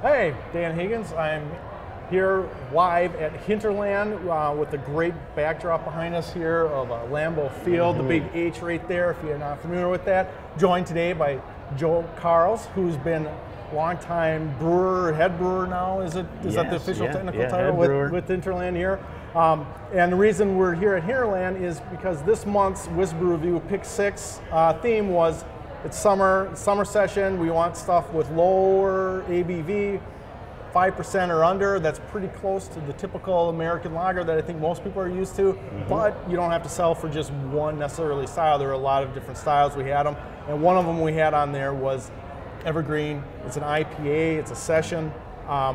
Hey, Dan Higgens. I'm here live at Hinterland with the great backdrop behind us here of Lambeau Field, the big H right there, if you're not familiar with that. Joined today by Karls, who's been a long-time brewer, head brewer now, is that the official technical title with Hinterland here? And the reason we're here at Hinterland is because this month's WisBrewView Pick 6 theme was it's summer session. We want stuff with lower ABV, 5% or under. That's pretty close to the typical American lager that I think most people are used to. But you don't have to sell for just one necessarily style. There are a lot of different styles. We had them, and one of them we had on there was Evergreen. It's an IPA. It's a session,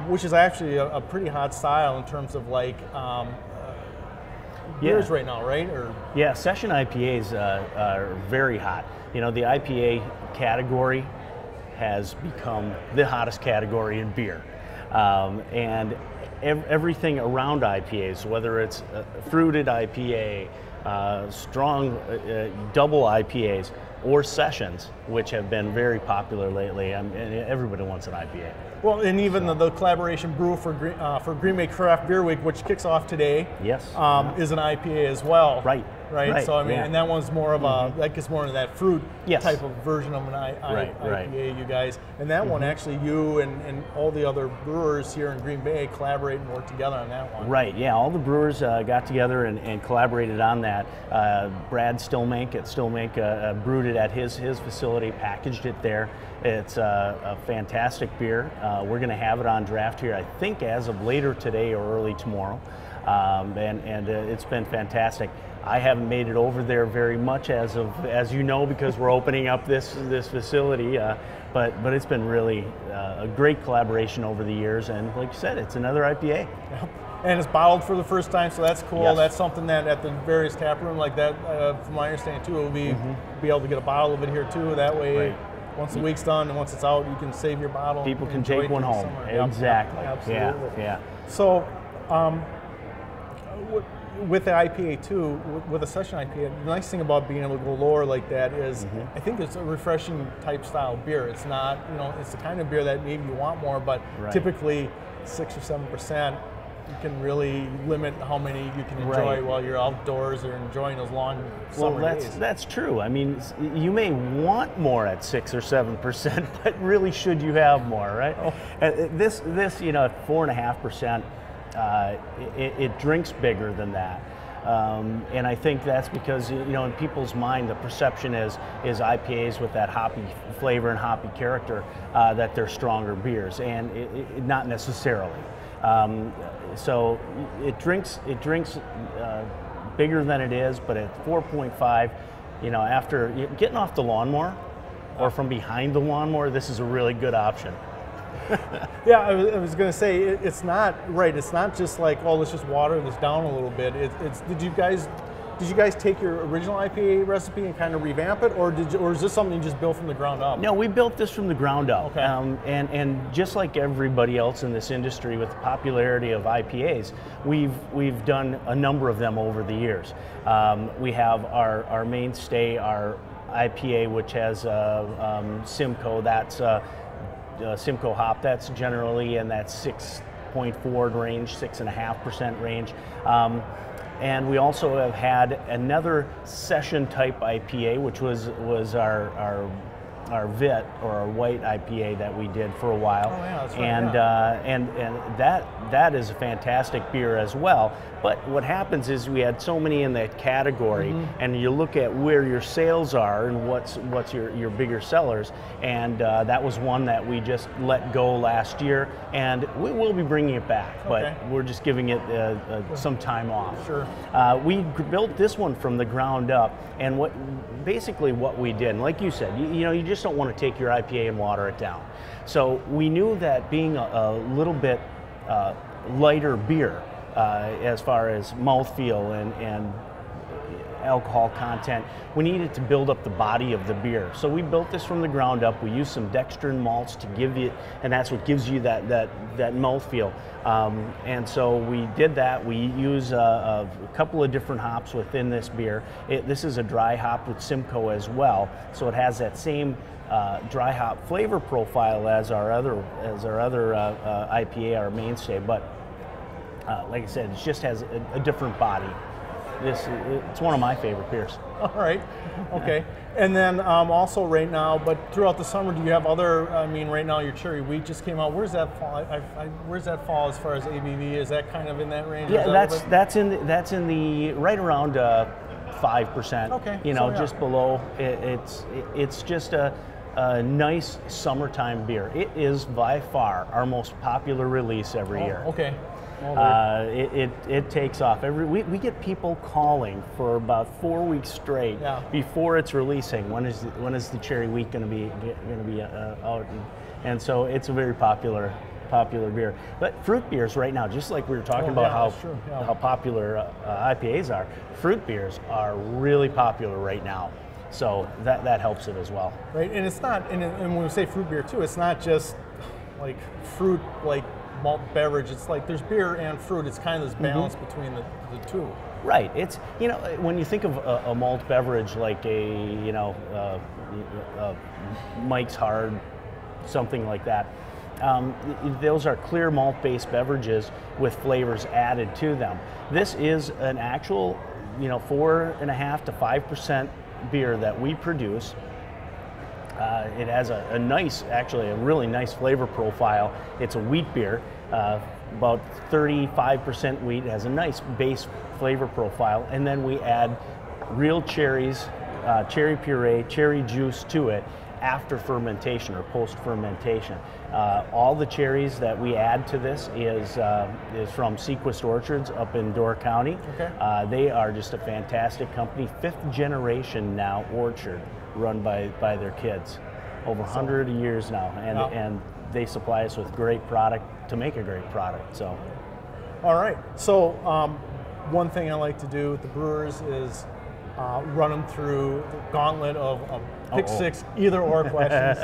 which is actually a pretty hot style in terms of like beers right now, right? Yeah, session IPAs are very hot. You know, the IPA category has become the hottest category in beer. And everything around IPAs, whether it's fruited IPA, strong double IPAs, or sessions, which have been very popular lately. And everybody wants an IPA. Well, and even the collaboration brew for Green Bay Craft Beer Week, which kicks off today, is an IPA as well. Right. So I mean, and that one's more of a that gets more into that fruit type of version of an IPA, you guys. And that one actually, you and all the other brewers here in Green Bay collaborate and work together on that one. Right. Yeah. All the brewers got together and collaborated on that. Brad Stillmank at Stillmank brewed it at his facility, packaged it there. It's a fantastic beer. We're going to have it on draft here, I think, as of later today or early tomorrow. And it's been fantastic. I haven't made it over there very much as you know, because we're opening up this facility. But it's been really a great collaboration over the years. And like you said, it's another IPA. Yep. And it's bottled for the first time, so that's cool. That's something that at the various tap room like that, from my understanding too, will be able to get a bottle of it here too. That way. Once the week's done and once it's out, you can save your bottle. People can take one home. Exactly. Absolutely. Yeah. So, with the IPA too, with a session IPA, the nice thing about being able to go lower like that is, I think it's a refreshing type style beer. It's not, it's the kind of beer that maybe you want more, but typically 6 or 7%. You can really limit how many you can enjoy while you're outdoors or enjoying those long summer days. That's true. I mean, you may want more at 6 or 7%, but really should you have more, right? This, at 4.5%, it drinks bigger than that. And I think that's because, in people's mind, the perception is IPAs with that hoppy flavor and hoppy character, that they're stronger beers, and not necessarily. So it drinks bigger than it is, but at 4.5, after getting off the lawnmower or from behind the lawnmower, this is a really good option. Yeah, I was going to say it's not right. It's not just like, oh, let's just water this down a little bit. Did you guys take your original IPA recipe and kind of revamp it, or is this something you just built from the ground up? No, we built this from the ground up. Okay. And just like everybody else in this industry with the popularity of IPAs, we've done a number of them over the years. We have our mainstay, our IPA, which has Simcoe. That's Simcoe hop. That's generally in that 6.4 range, 6.5% range. And we also have had another session type IPA, which was our VIT, or our white IPA that we did for a while. Oh, yeah, that's right, and that is a fantastic beer as well. But what happens is we had so many in that category, and you look at where your sales are and what's your bigger sellers, and that was one that we just let go last year, and we will be bringing it back, but we're just giving it some time off. Sure. We built this one from the ground up, and basically what we did, and like you said, you just don't want to take your IPA and water it down. So we knew that being a little bit lighter beer, as far as mouthfeel and alcohol content. We needed to build up the body of the beer. So we built this from the ground up. We used some dextrin malts to give you, and that's what gives you that mouthfeel. And so we did that. We use a couple of different hops within this beer. This is a dry hop with Simcoe as well, so it has that same dry hop flavor profile as our other IPA, our mainstay. But like I said, it just has a different body. It's one of my favorite beers. All right. Okay. And then also right now, but throughout the summer, do you have other? I mean, right now your cherry wheat just came out. Where's that fall? Where's that fall as far as ABV? Is that kind of in that range? Yeah, that's in the right around 5%. Okay. You know, so, yeah. just below. It's just a nice summertime beer. It is by far our most popular release every year. Okay. It takes off. We get people calling for about 4 weeks straight before it's releasing. When is the cherry wheat going to be out? And so it's a very popular beer. But fruit beers right now, just like we were talking about how popular IPAs are, fruit beers are really popular right now. So that helps it as well. Right, and it's not, and when we say fruit beer too, it's not just like fruit, like malt beverage. It's like there's beer and fruit. It's kind of this balance between the two. Right. It's, you know, when you think of a malt beverage like Mike's Hard, something like that, those are clear malt-based beverages with flavors added to them. This is an actual, 4.5% to 5% beer that we produce. It has a really nice flavor profile. It's a wheat beer, about 35% wheat. It has a nice base flavor profile, and then we add real cherries, cherry puree, cherry juice to it after fermentation or post-fermentation. All the cherries that we add to this is from Sequist Orchards up in Door County. Okay. They are just a fantastic company, 5th generation now orchard, run by their kids, over 100 years now, and they supply us with great product to make a great product. So, all right. So one thing I like to do with the brewers is run them through the gauntlet of pick 6 either or questions.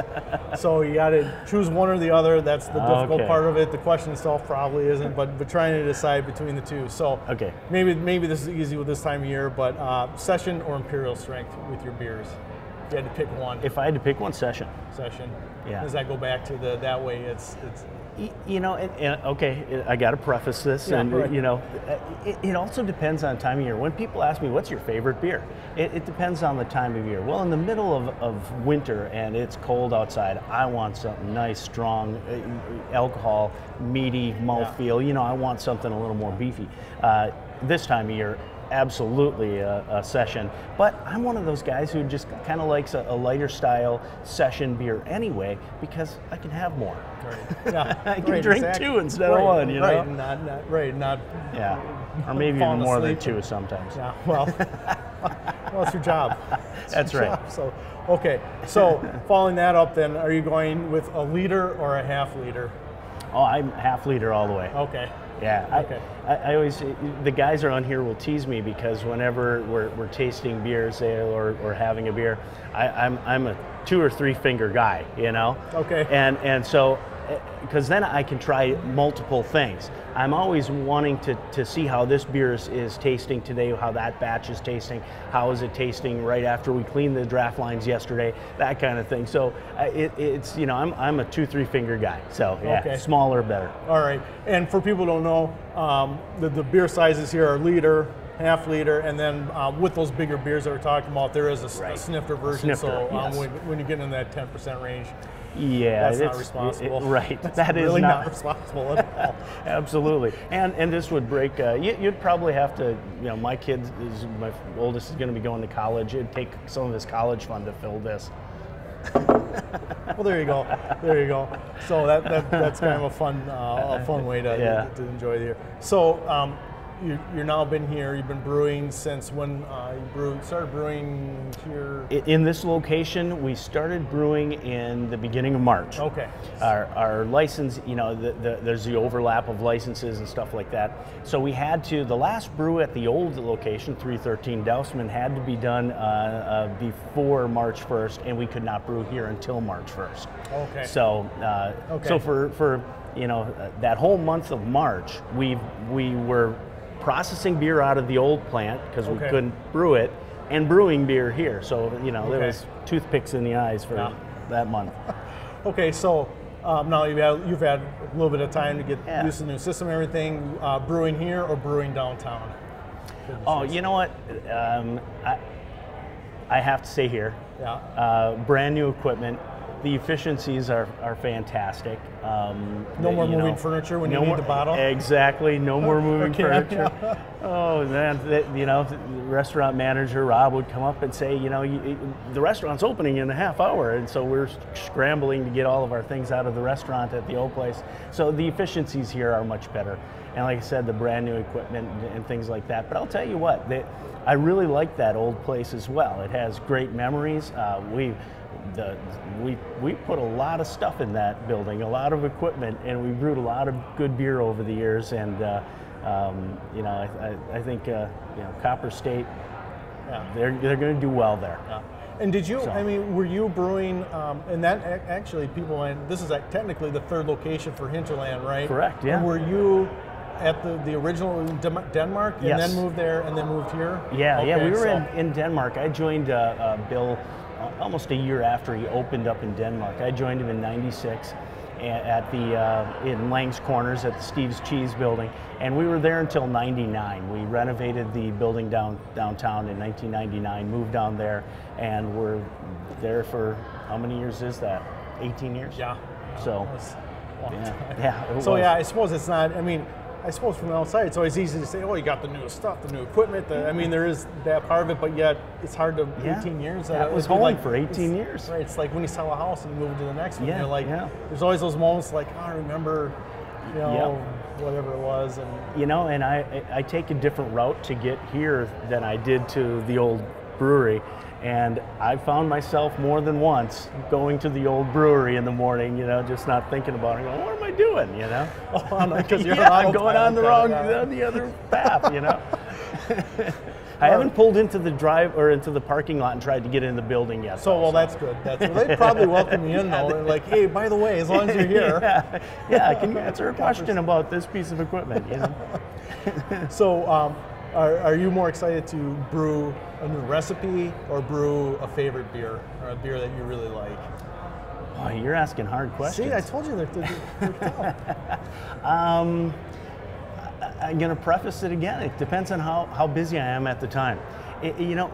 So you got to choose one or the other. That's the difficult part of it. The question itself probably isn't, but trying to decide between the two. So maybe this is easy with this time of year, but session or imperial strength with your beers. If you had to pick one. If I had to pick one, session. Session. Yeah. Does that go back to that way? It's. I got to preface this, it also depends on time of year. When people ask me, what's your favorite beer? It depends on the time of year. Well, in the middle of winter and it's cold outside, I want something nice, strong, alcohol, meaty mouthfeel. I want something a little more beefy. This time of year, absolutely a session, but I'm one of those guys who just kind of likes a lighter style session beer anyway, because I can have more. Right. Yeah. I can drink 2 instead of 1, you know? Not yeah, or maybe even more than 2 sometimes. Yeah, well, it's your job. That's right. Job. So, okay, so following that up then, are you going with a liter or a half liter? Oh, I'm half liter all the way. Okay. Yeah, okay. I always, the guys around here will tease me because whenever we're tasting beers or having a beer, I'm a 2 or 3 finger guy, Okay. And so, because then I can try multiple things. I'm always wanting to see how this beer is tasting today, how that batch is tasting, how is it tasting right after we cleaned the draft lines yesterday, that kind of thing. So it's I'm a 2-3 finger guy. So yeah, smaller better. All right. And for people who don't know, the beer sizes here are liter, half liter, and then with those bigger beers that we're talking about, there is a snifter version. Snifter, so yes. when you get in that 10% range. Yeah, that's not responsible. Right, that is really not responsible at all. Absolutely, and this would break. You'd probably have to. My oldest is going to be going to college. It'd take some of his college fund to fill this. Well, there you go. There you go. So that's kind of a fun way to enjoy the year. So you're now been here. You've been brewing since when you started brewing here? In this location, we started brewing in the beginning of March. Okay. Our license, you know, there's the overlap of licenses and stuff like that. So we had to, the last brew at the old location, 313 Dousman, had to be done before March 1st, and we could not brew here until March 1st. Okay. So, so for you know, that whole month of March, we were processing beer out of the old plant because we couldn't brew it, and brewing beer here. So, you know, there was toothpicks in the eyes for that month. Okay, so now you've had a little bit of time to get used to the new system and everything. Brewing here or brewing downtown? Oh, you know what? I have to say here. Yeah. Brand new equipment. The efficiencies are fantastic. No more moving furniture when you need the bottle? Exactly, no more moving furniture. Oh man, you know, the restaurant manager, Rob, would come up and say, you know, the restaurant's opening in a half hour, and so we're scrambling to get all of our things out of the restaurant at the old place. So the efficiencies here are much better. And like I said, the brand new equipment and things like that. But I'll tell you what, I really like that old place as well. It has great memories. We put a lot of stuff in that building, a lot of equipment, and we brewed a lot of good beer over the years. And you know, I think you know, Copper State, they're going to do well there. Yeah. And did you? I mean, were you brewing? And that actually, this is technically the third location for Hinterland, right? Correct. Yeah. And were you at the original in Denmark, and then moved there, and then moved here? Yeah, okay, we were in Denmark. I joined Bill almost a year after he opened up in Denmark. I joined him in '96 at in Lang's Corners at the Steve's Cheese building, and we were there until '99. We renovated the building downtown in 1999, moved down there, and we're there for, how many years is that? 18 years? Yeah. So, I suppose it's not, I mean, I suppose from the outside, it's always easy to say, oh, you got the newest stuff, the new equipment. I mean, there is that part of it, but yet it's hard to, 18 years. That was home for 18 years. Right, it's like when you sell a house and you move to the next one, you're like, there's always those moments like, oh, I remember, you know, whatever it was. And you know, and I take a different route to get here than I did to the old brewery. And I found myself more than once going to the old brewery in the morning, you know, just not thinking about it. What am I doing, you know? Because I'm going on the other path, you know. I haven't pulled into the into the parking lot and tried to get in the building yet. So, that's good. They probably welcome you in though. They're like, hey, by the way, as long as you're here. Can you answer a question about this piece of equipment, you know? So, are you more excited to brew a new recipe or brew a favorite beer or a beer that you really like? Oh, you're asking hard questions. See, I told you they're tough. I'm going to preface it again. It depends on how busy I am at the time. You know,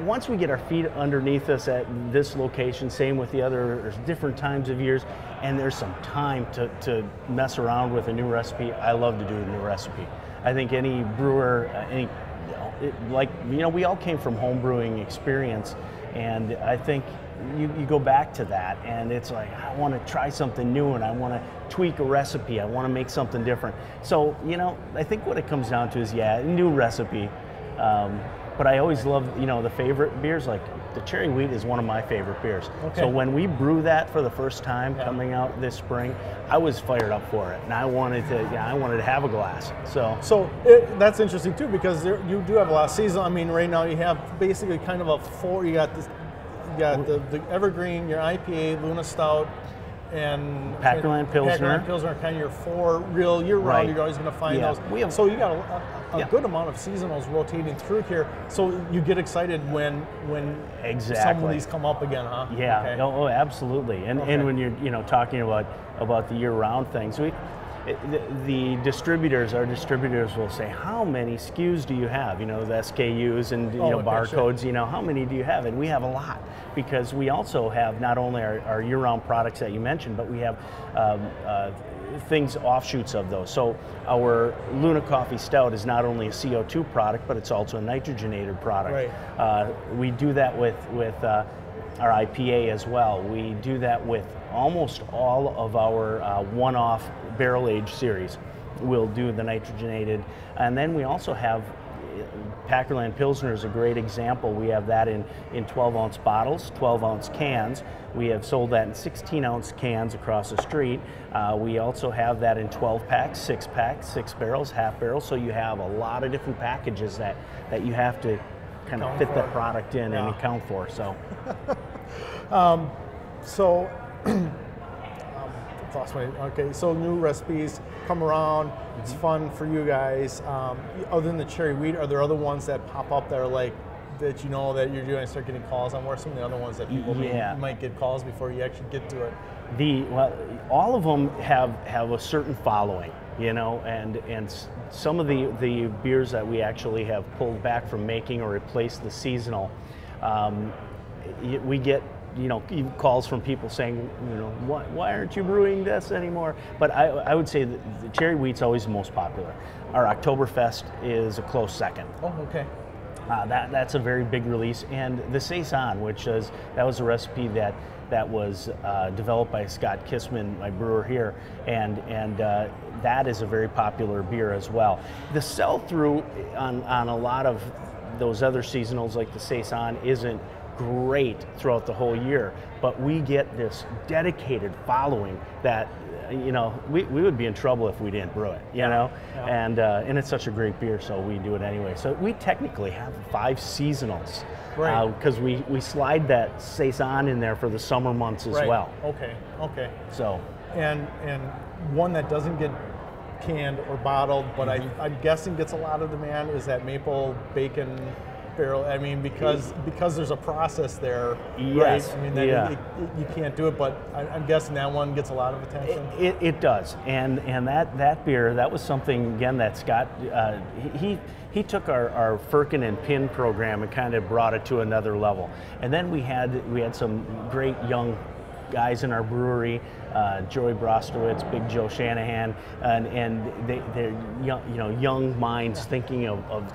once we get our feet underneath us at this location, same with the other, there's different times of years, and there's some time to mess around with a new recipe. I love to do a new recipe. I think any brewer, we all came from home brewing experience, and I think you go back to that, and it's like, I want to try something new, and I want to tweak a recipe. I want to make something different. So, you know, I think what it comes down to is, a new recipe. But I always love, the favorite beers, like the cherry wheat is one of my favorite beers. Okay. So when we brew that for the first time coming out this spring, I was fired up for it, and I wanted to have a glass. So that's interesting too, because you do have a lot of season. I mean, right now you have basically kind of you got the Evergreen, your IPA, Luna Stout, and Packerland Pilsner. Packerland Pilsner are kind of your four real year-round. You're always going to find those. So you got a good amount of seasonals rotating through here. So you get excited when some of these come up again, huh? Yeah. Okay. Oh, absolutely. And when you're talking about the year-round things, the distributors, our distributors will say, how many SKUs do you have? The SKUs and barcodes. Sure. How many do you have? And we have a lot, because we also have not only our year-round products that you mentioned, but we have things offshoots of those. So our Luna Coffee Stout is not only a CO2 product, but it's also a nitrogenated product. Right. We do that with our IPA as well. We do that with almost all of our one-off barrel age series. we'll do the nitrogenated. And then we also have Packerland Pilsner is a great example. We have that in 12-ounce bottles, 12-ounce cans. We have sold that in 16-ounce cans across the street. We also have that in 12-packs, 6-packs, 6 barrels, half barrels. So you have a lot of different packages that you have to kind of fit the product in and account for. So, okay, so new recipes come around. It's fun for you guys. Other than the cherry wheat, are there other ones that pop up that are like that you know that you're going to start getting calls on? What are some of the other ones that people might get calls before you actually get to it? All of them have a certain following, you know, and some of the beers that we actually have pulled back from making or replaced the seasonal, we get, you know, calls from people saying, you know, why aren't you brewing this anymore? But I would say that the cherry wheat's always the most popular. Our Oktoberfest is a close second. Oh, okay. That's a very big release, and the Saison, that was a recipe that was developed by Scott Kissman, my brewer here, and that is a very popular beer as well. The sell-through on a lot of those other seasonals like the Saison isn't great throughout the whole year, but we get this dedicated following that, you know, we would be in trouble if we didn't brew it, you know, and it's such a great beer, so we do it anyway. So we technically have 5 seasonals, right? Because we slide that Saison in there for the summer months as well. Okay. So and one that doesn't get canned or bottled, but I'm guessing gets a lot of demand is that maple bacon barrel. I mean, because there's a process there, yes, right? I mean, you can't do it, but I'm guessing that one gets a lot of attention. It does, and that beer, that was something again that Scott he took our Firkin and Pin program and kind of brought it to another level. And then we had some great young guys in our brewery, Joey Brostowitz, Big Joe Shanahan, and they're young, you know, young minds thinking of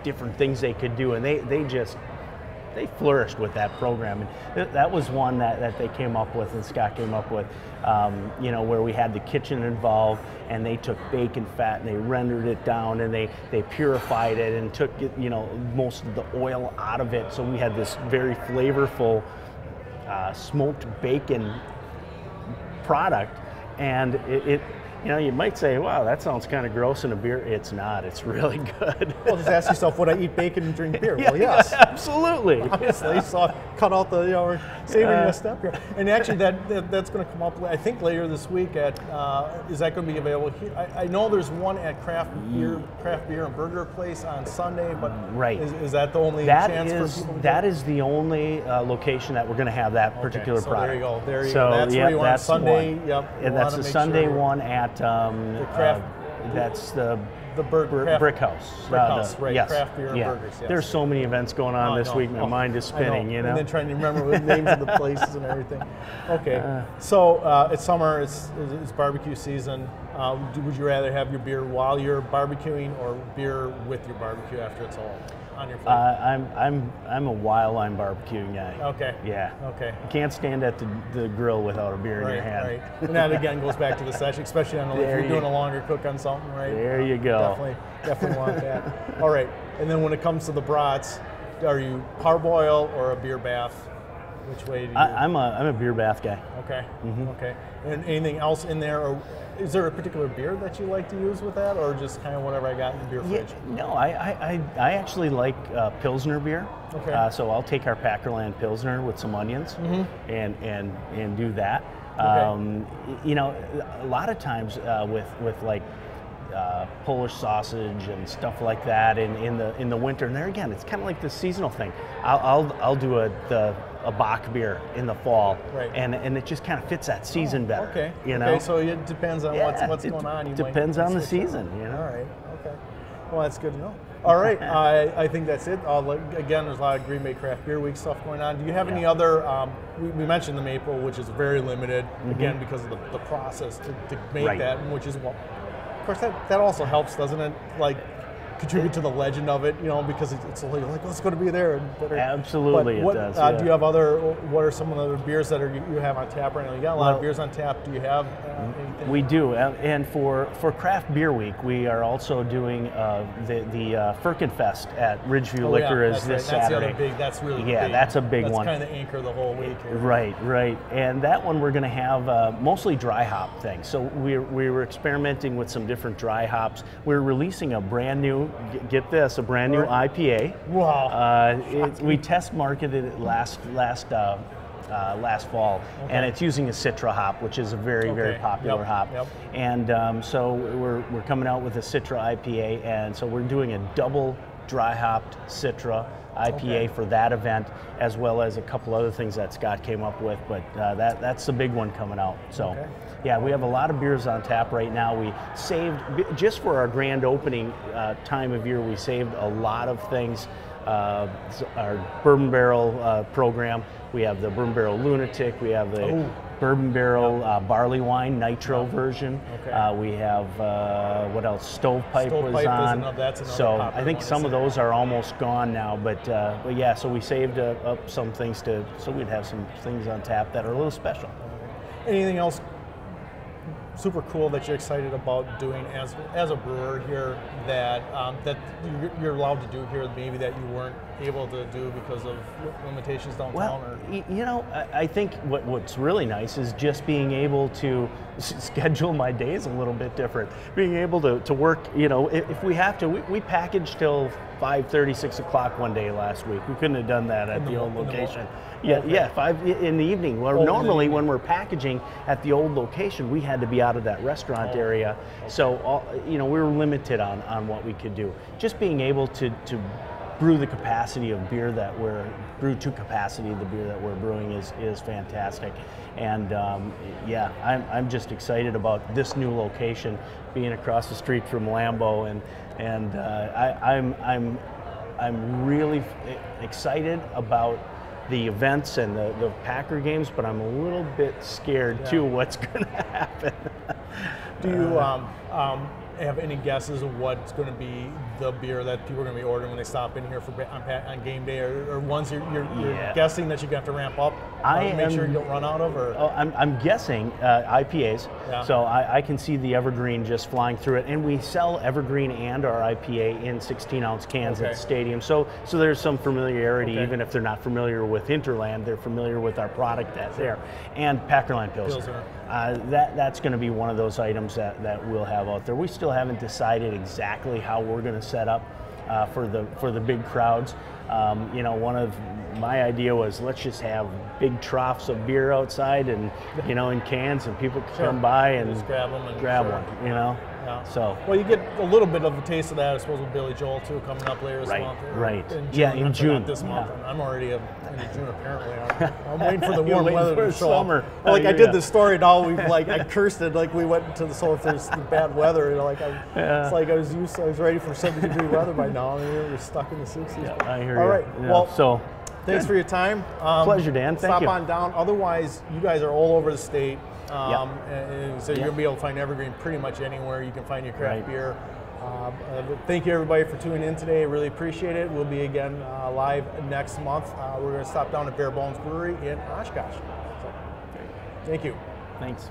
different things they could do, and they flourished with that program. And that was one that they came up with, and Scott came up with, you know, where we had the kitchen involved, and they took bacon fat and they rendered it down, and they purified it and took, you know, most of the oil out of it. So we had this very flavorful smoked bacon product, and it you know, you might say, wow, that sounds kind of gross in a beer. It's not. It's really good. Well, just ask yourself, would I eat bacon and drink beer? Well, yes. Absolutely. Obviously, so cut out the, you know, we're saving you a step here. And actually, that's going to come up, I think, later this week at, is that going to be available here? I know there's one at Craft Beer and Burger Place on Sunday, but is that the only chance for people to That is the only location that we're going to have that particular product. There you go. There you go. That's where you want Sunday. Yep. And that's the Sunday one at that's the Brick House. Right? Yes. Craft Beer and Burgers. Yes. There's so many events going on this week. My mind is spinning. You know, and then trying to remember the names of the places and everything. Okay, so it's summer. It's barbecue season. Would you rather have your beer while you're barbecuing or beer with your barbecue after it's all on your plate? I'm a while I'm barbecuing guy. Okay. Yeah. Okay. You can't stand at the grill without a beer in your hand. Right. And that again goes back to the session, especially if you're doing a longer cook on something, right? There you go. Definitely want that. All right. And then when it comes to the brats, are you parboil or a beer bath? Which way do you? I'm a beer bath guy. Okay. Okay. And anything else in there, or is there a particular beer that you like to use with that, or just kind of whatever I got in the beer fridge? No, I actually like Pilsner beer. Okay. So I'll take our Packerland Pilsner with some onions and do that. Okay. You know, a lot of times with like Polish sausage and stuff like that in the winter. And there again, it's kind of like the seasonal thing. I'll do a Bach beer in the fall, and it just kind of fits that season better. Okay. You know. Okay. So it depends on what's going on. It depends on the season. You know. All right. Okay. Well, that's good to know. All right. I think that's it. Again, there's a lot of Green Bay Craft Beer Week stuff going on. Do you have any other? We mentioned the maple, which is very limited, again because of the process to make that, which is of course that also helps, doesn't it? Like contribute to the legend of it, you know, because it's like let's go to be there. Absolutely, it does. Do you have what are some of the beers that you have on tap right now? You got a lot of beers on tap. Do you have anything everything. We do, and for Craft Beer Week, we are also doing the Firkenfest at Ridgeview Liquor is this Saturday. That's the other Saturday. big. That's really Yeah, big. that's a big one. That's kind of the anchor of the whole week. Here. Right, and that one we're going to have mostly dry hop things. So we were experimenting with some different dry hops. We're releasing a brand new, get this, a brand new IPA. Wow. We test marketed it last fall, and it's using a Citra hop, which is a very popular hop. Yep. And so we're coming out with a Citra IPA, and so we're doing a double dry hopped Citra IPA for that event, as well as a couple other things that Scott came up with. But that's the big one coming out. So. Yeah, we have a lot of beers on tap right now. We saved, just for our grand opening time of year, we saved a lot of things. Our bourbon barrel program, we have the bourbon barrel lunatic, we have the bourbon barrel barley wine nitro version. We have what else? Stovepipe was on. That's another so I think some of those are almost gone now, but yeah, so we saved up some things so we'd have some things on tap that are a little special. Anything else super cool that you're excited about doing as a brewer here that you're allowed to do here, maybe that you weren't able to do because of limitations downtown? Well, you know, I think what's really nice is just being able to schedule my days a little bit different. Being able to work, you know, if we have to, we packaged till 5:30, 6 o'clock one day last week. We couldn't have done that at the old location. Yeah, 5 in the evening. Well, normally when we're packaging at the old location, we had to be out of that restaurant area. So, you know, we were limited on what we could do. Just being able to brew the capacity of beer that we're brew to capacity the beer that we're brewing is fantastic. And yeah, I'm just excited about this new location, being across the street from Lambeau, and I'm really excited about the events and the Packer games, but I'm a little bit scared too what's going to happen. Do you have any guesses of what's going to be the beer that people are going to be ordering when they stop in here on game day, or ones you're guessing that you're going to have to ramp up? Make sure you don't run out of? Or? I'm guessing IPAs. Yeah. So I can see the Evergreen just flying through it, and we sell Evergreen and our IPA in 16-ounce cans at the stadium. So there's some familiarity, even if they're not familiar with Hinterland, they're familiar with our product that's there. And Packerline Pilsner. That's going to be one of those items that we'll have out there. We still haven't decided exactly how we're going to set up for the big crowds. You know, one of my idea was, let's just have big troughs of beer outside, and you know, in cans, and people can come by and just grab them and grab one. You know. Yeah. So. Well, you get a little bit of a taste of that, I suppose, with Billy Joel too, coming up later this month. Right. In June. Yeah, in June. Not this month. I'm already in June apparently. I'm waiting for the warm weather to show summer. up. Well, like I did this story now. I cursed it. Like we went to the so if there's bad weather, you know, it's like I was ready for 70-degree weather by now, and we were stuck in the 60s. Yeah, I hear you. All right. Yeah. Well, so. Thanks for your time. Pleasure, Dan. Thank you. Stop on down. Otherwise, you guys are all over the state. And so you're going to be able to find Evergreen pretty much anywhere you can find your craft beer. Thank you, everybody, for tuning in today. I really appreciate it. We'll be again live next month. We're going to stop down at Bare Bones Brewery in Oshkosh. So, thank you. Thanks.